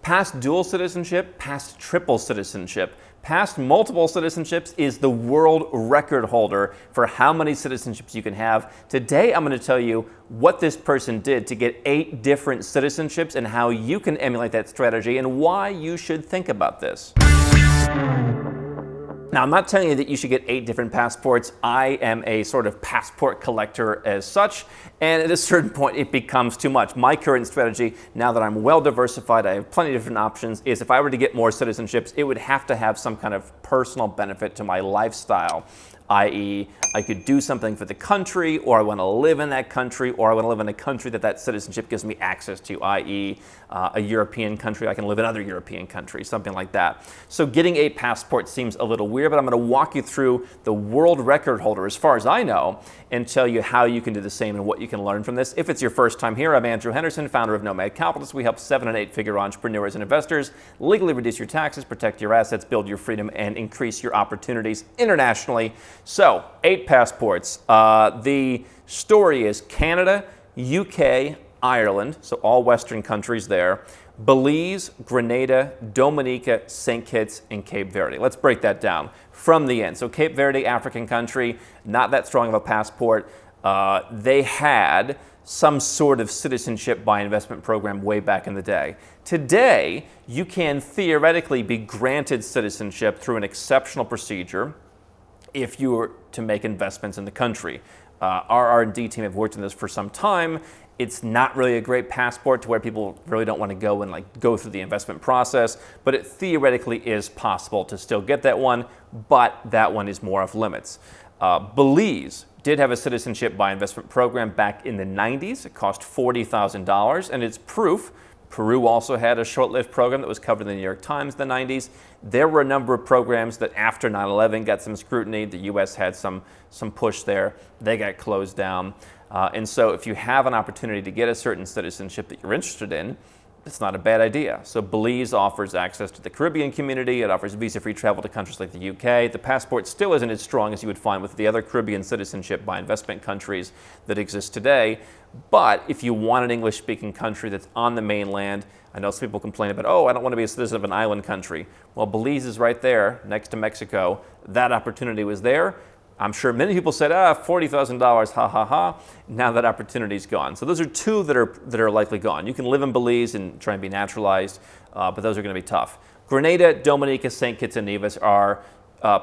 Past dual citizenship, past triple citizenship, past multiple citizenships is the world record holder for how many citizenships you can have. Today, I'm going to tell you what this person did to get 8 different citizenships and how you can emulate that strategy and why you should think about this. Now, I'm not telling you that you should get 8 different passports. I am a sort of passport collector as such, and at a certain point it becomes too much. My current strategy, now that I'm well diversified, I have plenty of different options, is if I were to get more citizenships, it would have to have some kind of personal benefit to my lifestyle, i.e. I could do something for the country, or I want to live in that country, or I want to live in a country that citizenship gives me access to, i.e. A European country, I can live in other European countries, something like that. So getting 8 passports seems a little weird, but I'm going to walk you through the world record holder, as far as I know, and tell you how you can do the same and what you can learn from this. If it's your first time here, I'm Andrew Henderson, founder of Nomad Capitalist. We help 7- and 8-figure entrepreneurs and investors legally reduce your taxes, protect your assets, build your freedom, and increase your opportunities internationally. So, 8 passports. The story is Canada, UK, Ireland, so all Western countries there, Belize, Grenada, Dominica, St. Kitts, and Cape Verde. Let's break that down from the end. So Cape Verde, African country, not that strong of a passport. They had some sort of citizenship by investment program way back in the day. Today, you can theoretically be granted citizenship through an exceptional procedure if you were to make investments in the country. Our R&D team have worked on this for some time. It's not really a great passport to where people really don't want to go and go through the investment process, but it theoretically is possible to still get that one, but that one is more off limits. Belize did have a citizenship by investment program back in the 90s. It cost $40,000, and it's proof. Peru also had a short-lived program that was covered in the New York Times in the 90s. There were a number of programs that after 9/11 got some scrutiny. The U.S. had some push there. They got closed down. And so if you have an opportunity to get a certain citizenship that you're interested in, it's not a bad idea. So Belize offers access to the Caribbean community. It offers visa-free travel to countries like the UK. The passport still isn't as strong as you would find with the other Caribbean citizenship by investment countries that exist today. But if you want an English-speaking country that's on the mainland, I know some people complain about, I don't want to be a citizen of an island country. Well, Belize is right there next to Mexico. That opportunity was there. I'm sure many people said, $40,000, ha ha ha. Now that opportunity's gone. So those are 2 that are likely gone. You can live in Belize and try and be naturalized, but those are going to be tough. Grenada, Dominica, St. Kitts, and Nevis are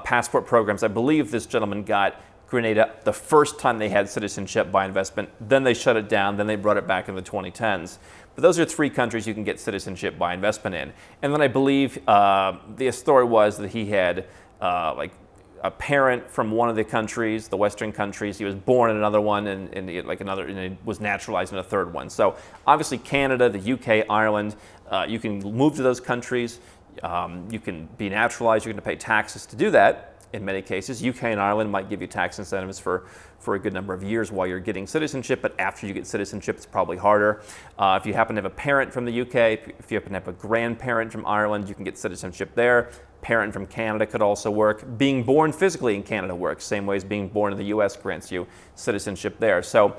passport programs. I believe this gentleman got Grenada the first time they had citizenship by investment. Then they shut it down. Then they brought it back in the 2010s. But those are 3 countries you can get citizenship by investment in. And then I believe the story was that he had a parent from one of the countries, the Western countries. He was born in another one, and he was naturalized in a third one. So obviously Canada, the UK, Ireland, you can move to those countries. You can be naturalized. You're going to pay taxes to do that. In many cases, UK and Ireland might give you tax incentives for a good number of years while you're getting citizenship, but after you get citizenship, it's probably harder. If you happen to have a parent from the UK, if you happen to have a grandparent from Ireland, you can get citizenship there. Parent from Canada could also work. Being born physically in Canada works, same way as being born in the US grants you citizenship there. So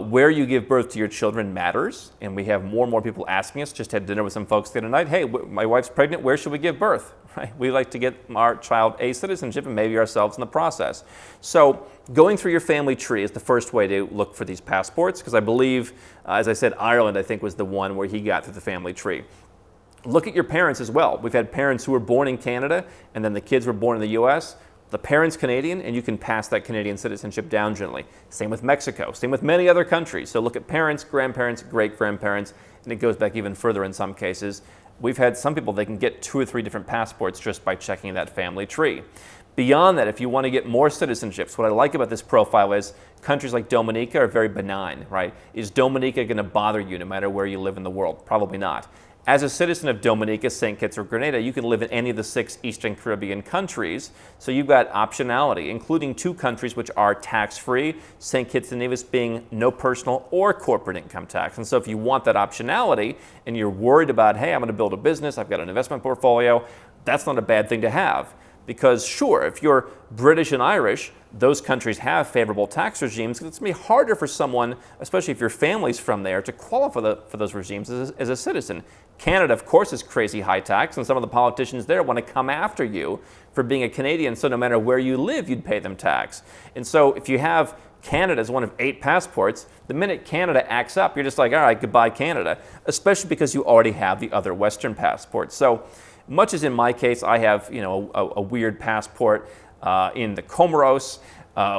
where you give birth to your children matters, and we have more and more people asking us. Just had dinner with some folks the other night. Hey, my wife's pregnant. Where should we give birth? Right? We like to get our child a citizenship and maybe ourselves in the process. So going through your family tree is the first way to look for these passports, because I believe, as I said, Ireland, I think, was the one where he got through the family tree. Look at your parents as well. We've had parents who were born in Canada, and then the kids were born in the US. The parent's Canadian, and you can pass that Canadian citizenship down generally. Same with Mexico, same with many other countries. So look at parents, grandparents, great-grandparents, and it goes back even further in some cases. We've had some people, they can get 2 or 3 different passports just by checking that family tree. Beyond that, if you want to get more citizenships, what I like about this profile is countries like Dominica are very benign, right? Is Dominica going to bother you no matter where you live in the world? Probably not. As a citizen of Dominica, St. Kitts, or Grenada, you can live in any of the 6 Eastern Caribbean countries. So you've got optionality, including 2 countries which are tax-free, St. Kitts and Nevis being no personal or corporate income tax. And so if you want that optionality and you're worried about, hey, I'm going to build a business, I've got an investment portfolio, that's not a bad thing to have. Because sure, if you're British and Irish, those countries have favorable tax regimes. It's going to be harder for someone, especially if your family's from there, to qualify for those regimes as a citizen. Canada, of course, is crazy high tax, and some of the politicians there want to come after you for being a Canadian, so no matter where you live, you'd pay them tax. And so if you have Canada as one of 8 passports, the minute Canada acts up, you're just like, all right, goodbye Canada, especially because you already have the other Western passports. So much as in my case, I have a weird passport in the Comoros,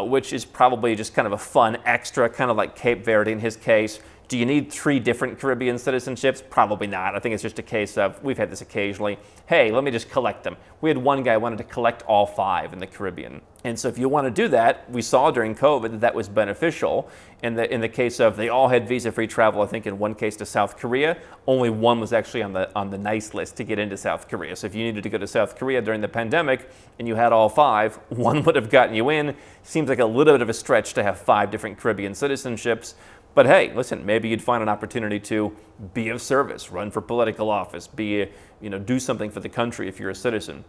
which is probably just kind of a fun extra, kind of like Cape Verde in his case. Do you need 3 different Caribbean citizenships? Probably not. I think it's just a case of, we've had this occasionally, hey, let me just collect them. We had one guy who wanted to collect all 5 in the Caribbean. And so if you want to do that, we saw during COVID that was beneficial. In the case of, they all had visa-free travel, I think in one case to South Korea, only one was actually on the nice list to get into South Korea. So if you needed to go to South Korea during the pandemic and you had all 5, one would have gotten you in. Seems like a little bit of a stretch to have 5 different Caribbean citizenships. But hey, listen, maybe you'd find an opportunity to be of service, run for political office, do something for the country if you're a citizen.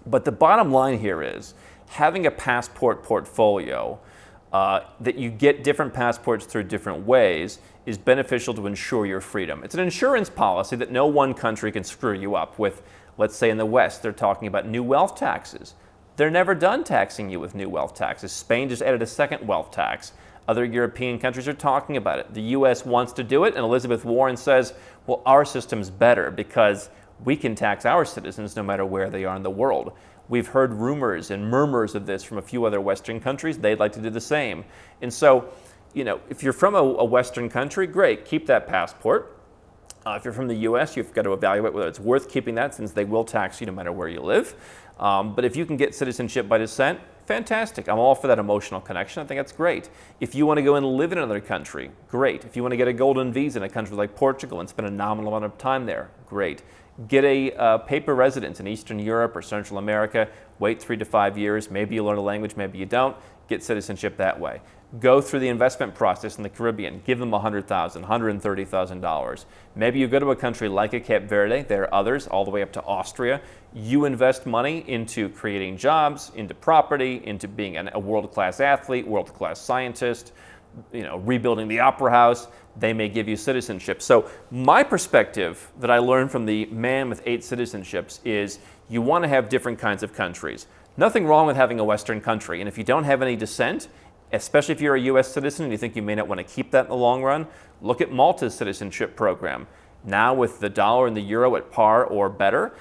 But the bottom line here is having a passport portfolio that you get different passports through different ways is beneficial to ensure your freedom. It's an insurance policy that no one country can screw you up with. Let's say in the West, they're talking about new wealth taxes. They're never done taxing you with new wealth taxes. Spain just added a second wealth tax. Other European countries are talking about it. The US wants to do it, and Elizabeth Warren says, well, our system's better because we can tax our citizens no matter where they are in the world. We've heard rumors and murmurs of this from a few other Western countries. They'd like to do the same. And so, if you're from a Western country, great, keep that passport. If you're from the US, you've got to evaluate whether it's worth keeping that, since they will tax you no matter where you live. But if you can get citizenship by descent, fantastic. I'm all for that emotional connection. I think that's great. If you want to go and live in another country, great. If you want to get a golden visa in a country like Portugal and spend a nominal amount of time there, great. Get a paper residence in Eastern Europe or Central America, wait 3 to 5 years, maybe you learn a language, maybe you don't, get citizenship that way. Go through the investment process in the Caribbean, give them $100,000, $130,000. Maybe you go to a country like a Cape Verde, there are others, all the way up to Austria. You invest money into creating jobs, into property, into being a world-class athlete, world-class scientist, rebuilding the opera house. They may give you citizenship. So my perspective that I learned from the man with 8 citizenships is you want to have different kinds of countries. Nothing wrong with having a Western country. And if you don't have any descent, especially if you're a US citizen and you think you may not want to keep that in the long run, look at Malta's citizenship program. Now with the dollar and the euro at par or better,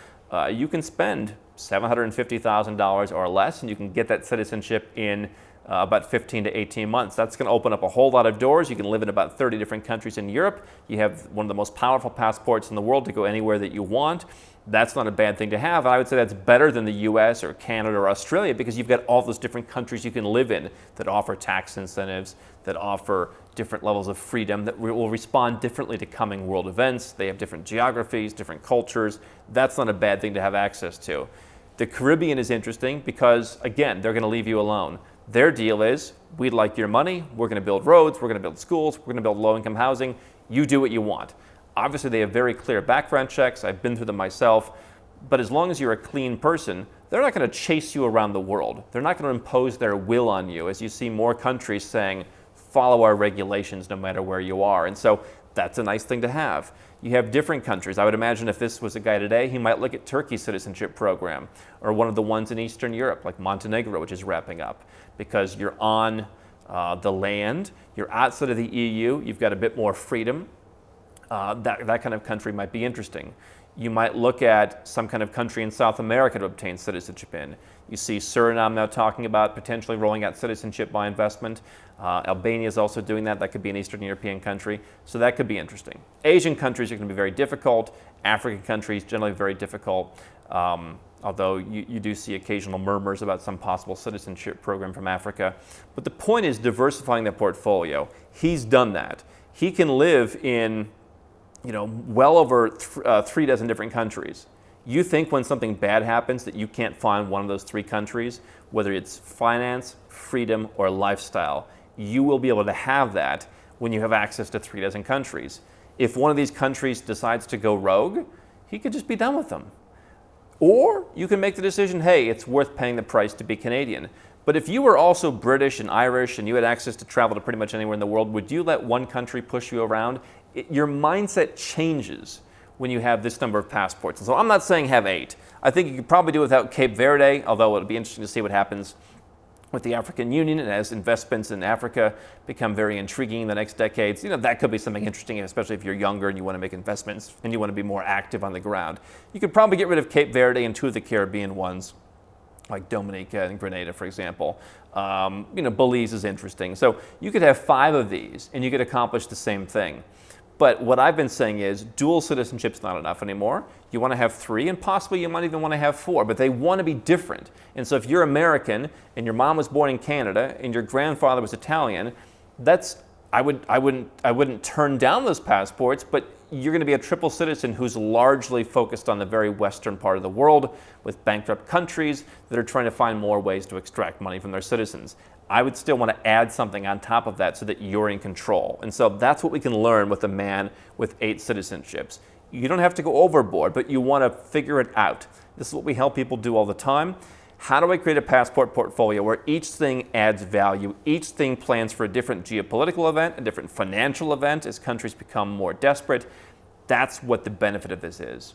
you can spend $750,000 or less and you can get that citizenship in about 15 to 18 months. That's going to open up a whole lot of doors. You can live in about 30 different countries in Europe. You have one of the most powerful passports in the world to go anywhere that you want. That's not a bad thing to have. And I would say that's better than the US or Canada or Australia because you've got all those different countries you can live in that offer tax incentives, that offer different levels of freedom, that will respond differently to coming world events. They have different geographies, different cultures. That's not a bad thing to have access to. The Caribbean is interesting because, again, they're going to leave you alone. Their deal is, we'd like your money, we're going to build roads, we're going to build schools, we're going to build low-income housing, you do what you want. Obviously, they have very clear background checks, I've been through them myself, but as long as you're a clean person, they're not going to chase you around the world. They're not going to impose their will on you, as you see more countries saying, follow our regulations no matter where you are. And so that's a nice thing to have. You have different countries. I would imagine if this was a guy today, he might look at Turkey's citizenship program or one of the ones in Eastern Europe, like Montenegro, which is wrapping up, because you're on the land, you're outside of the EU, you've got a bit more freedom. That kind of country might be interesting. You might look at some kind of country in South America to obtain citizenship in. You see Suriname now talking about potentially rolling out citizenship by investment. Albania is also doing that. That could be an Eastern European country. So that could be interesting. Asian countries are going to be very difficult. African countries generally very difficult. Although you do see occasional murmurs about some possible citizenship program from Africa. But the point is diversifying the portfolio. He's done that. He can live in well over 3 dozen different countries. You think when something bad happens that you can't find one of those 3 countries, whether it's finance, freedom, or lifestyle, you will be able to have that when you have access to 3 dozen countries. If one of these countries decides to go rogue, he could just be done with them. Or you can make the decision, hey, it's worth paying the price to be Canadian. But if you were also British and Irish and you had access to travel to pretty much anywhere in the world, would you let one country push you around? Your mindset changes when you have this number of passports. And so I'm not saying have 8. I think you could probably do without Cape Verde, although it'll be interesting to see what happens with the African Union and as investments in Africa become very intriguing in the next decades. That could be something interesting, especially if you're younger and you want to make investments and you want to be more active on the ground. You could probably get rid of Cape Verde and 2 of the Caribbean ones, like Dominica and Grenada, for example. Belize is interesting. So you could have 5 of these and you could accomplish the same thing. But what I've been saying is dual citizenship's not enough anymore. You want to have 3, and possibly you might even want to have 4, but they want to be different. And so if you're American and your mom was born in Canada and your grandfather was Italian, I wouldn't turn down those passports, but you're going to be a triple citizen who's largely focused on the very western part of the world with bankrupt countries that are trying to find more ways to extract money from their citizens. I would still want to add something on top of that so that you're in control. And so that's what we can learn with a man with 8 citizenships. You don't have to go overboard, but you want to figure it out. This is what we help people do all the time. How do I create a passport portfolio where each thing adds value, each thing plans for a different geopolitical event, a different financial event as countries become more desperate? That's what the benefit of this is.